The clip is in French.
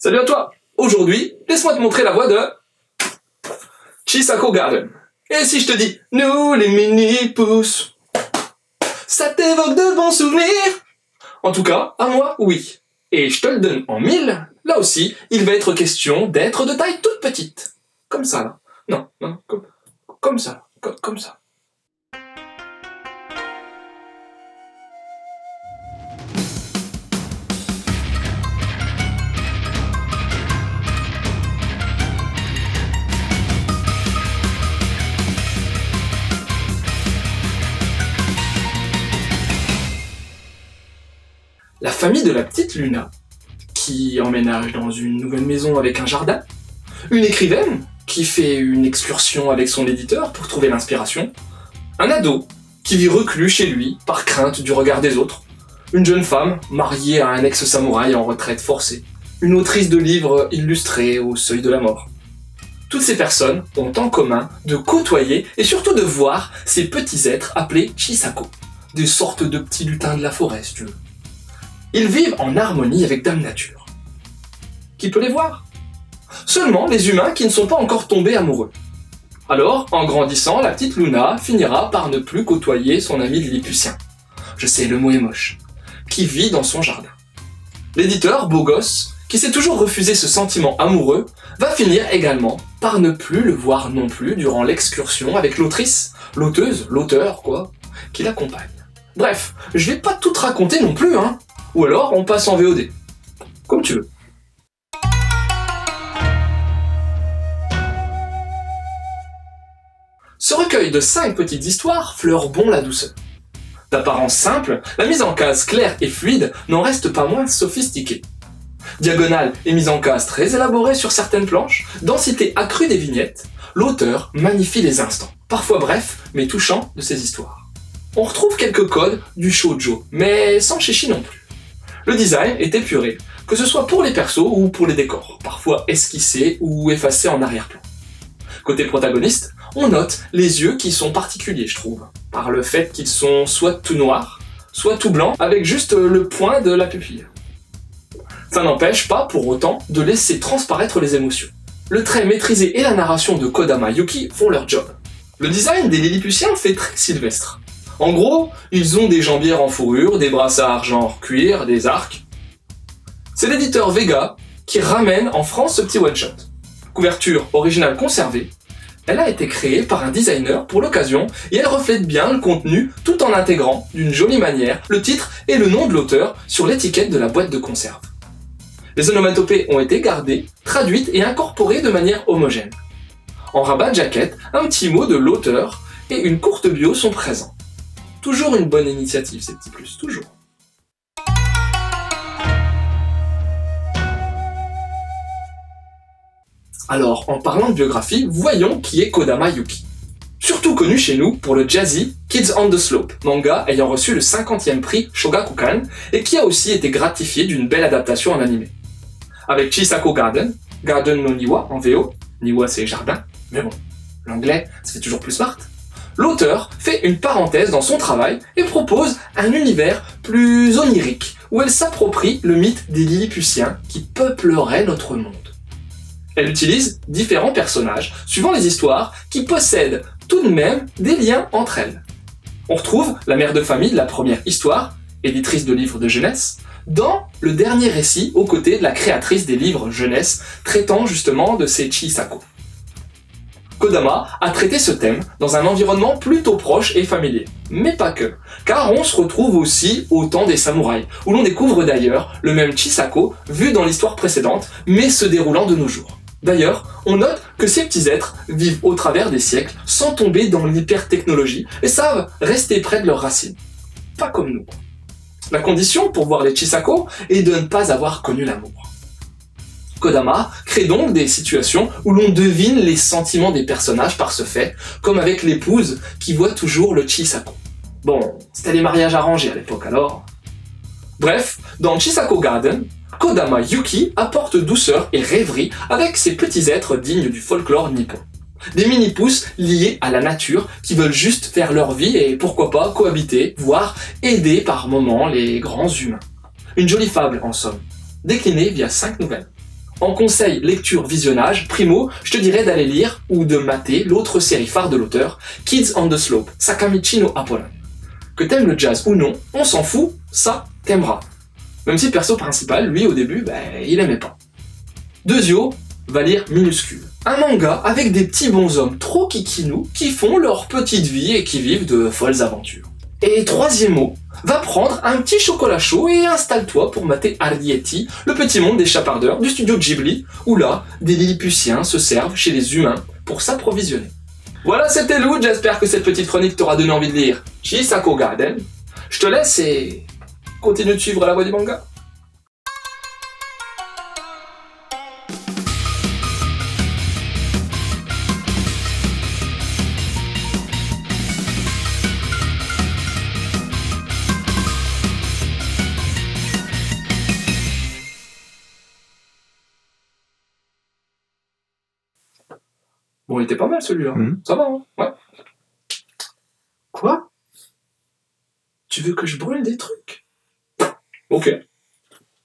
Salut à toi. Aujourd'hui, laisse-moi te montrer la voix de Chisako Garden. Et si je te dis « Nous les mini-pousses », ça t'évoque de bons souvenirs? En tout cas, à moi, oui. Et je te le donne en 1000, là aussi, il va être question d'être de taille toute petite. Comme ça, là. Non, comme ça, comme ça. La famille de la petite Luna, qui emménage dans une nouvelle maison avec un jardin, une écrivaine qui fait une excursion avec son éditeur pour trouver l'inspiration, un ado qui vit reclus chez lui par crainte du regard des autres, une jeune femme mariée à un ex-samouraï en retraite forcée, une autrice de livres illustrés au seuil de la mort. Toutes ces personnes ont en commun de côtoyer et surtout de voir ces petits êtres appelés Chisako, des sortes de petits lutins de la forêt si tu veux. Ils vivent en harmonie avec Dame Nature. Qui peut les voir? Seulement les humains qui ne sont pas encore tombés amoureux. Alors, en grandissant, la petite Luna finira par ne plus côtoyer son ami lilliputien. Je sais, le mot est moche. Qui vit dans son jardin. L'éditeur, beau gosse, qui s'est toujours refusé ce sentiment amoureux, va finir également par ne plus le voir non plus durant l'excursion avec l'autrice, l'auteur, qui l'accompagne. Bref, je vais pas tout te raconter non plus, hein. Ou alors, on passe en VOD. Comme tu veux. Ce recueil de 5 petites histoires fleure bon la douceur. D'apparence simple, la mise en case claire et fluide n'en reste pas moins sophistiquée. Diagonale et mise en case très élaborée sur certaines planches, densité accrue des vignettes, l'auteur magnifie les instants, parfois brefs mais touchants de ces histoires. On retrouve quelques codes du shoujo, mais sans chichi non plus. Le design est épuré, que ce soit pour les persos ou pour les décors, parfois esquissés ou effacés en arrière-plan. Côté protagoniste, on note les yeux qui sont particuliers, je trouve, par le fait qu'ils sont soit tout noirs, soit tout blancs, avec juste le point de la pupille. Ça n'empêche pas pour autant de laisser transparaître les émotions. Le trait maîtrisé et la narration de Kodama Yuki font leur job. Le design des lilliputiens fait très sylvestre. En gros, ils ont des jambières en fourrure, des brassards genre cuir, des arcs. C'est l'éditeur Vega qui ramène en France ce petit one-shot. Couverture originale conservée, elle a été créée par un designer pour l'occasion et elle reflète bien le contenu tout en intégrant d'une jolie manière le titre et le nom de l'auteur sur l'étiquette de la boîte de conserve. Les onomatopées ont été gardées, traduites et incorporées de manière homogène. En rabat de jaquette, un petit mot de l'auteur et une courte bio sont présents. Toujours une bonne initiative, ces petits plus, toujours. Alors, en parlant de biographie, voyons qui est Kodama Yuki. Surtout connu chez nous pour le jazzy Kids on the Slope, manga ayant reçu le 50e prix Shogakukan et qui a aussi été gratifié d'une belle adaptation en animé. Avec Chisako Garden, Garden no Niwa en VO, Niwa c'est jardin, mais bon, l'anglais ça fait toujours plus smart. L'auteur fait une parenthèse dans son travail et propose un univers plus onirique, où elle s'approprie le mythe des lilliputiens qui peupleraient notre monde. Elle utilise différents personnages, suivant les histoires, qui possèdent tout de même des liens entre elles. On retrouve la mère de famille de la première histoire, éditrice de livres de jeunesse, dans le dernier récit aux côtés de la créatrice des livres jeunesse, traitant justement de ces Chisako. Kodama a traité ce thème dans un environnement plutôt proche et familier. Mais pas que, car on se retrouve aussi au temps des samouraïs, où l'on découvre d'ailleurs le même Chisako vu dans l'histoire précédente, mais se déroulant de nos jours. D'ailleurs, on note que ces petits êtres vivent au travers des siècles sans tomber dans l'hyper-technologie et savent rester près de leurs racines. Pas comme nous. La condition pour voir les Chisako est de ne pas avoir connu l'amour. Kodama crée donc des situations où l'on devine les sentiments des personnages par ce fait, comme avec l'épouse qui voit toujours le Chisako. Bon, c'était les mariages arrangés à l'époque alors. Bref, dans Chisako Garden, Kodama Yuki apporte douceur et rêverie avec ces petits êtres dignes du folklore nippon. Des mini-pousses liés à la nature qui veulent juste faire leur vie et pourquoi pas cohabiter, voire aider par moments les grands humains. Une jolie fable en somme, déclinée via 5 nouvelles. En conseil lecture-visionnage, primo, je te dirais d'aller lire ou de mater l'autre série phare de l'auteur, Kids on the Slope, Sakamichi no Apollon. Que t'aimes le jazz ou non, on s'en fout, ça, t'aimeras. Même si le perso principal, lui, au début, il aimait pas. Deuxio va lire Minuscule. Un manga avec des petits bonshommes trop kikinous qui font leur petite vie et qui vivent de folles aventures. Et troisièmement, va prendre un petit chocolat chaud et installe-toi pour mater Arrietty, le petit monde des chapardeurs du studio Ghibli, où là, des Lilliputiens se servent chez les humains pour s'approvisionner. Voilà, c'était Lou, j'espère que cette petite chronique t'aura donné envie de lire Chisako Garden. Je te laisse et continue de suivre la voie du manga. Bon, il était pas mal celui-là. Ça va, hein? Ouais. Quoi? Tu veux que je brûle des trucs? Ok.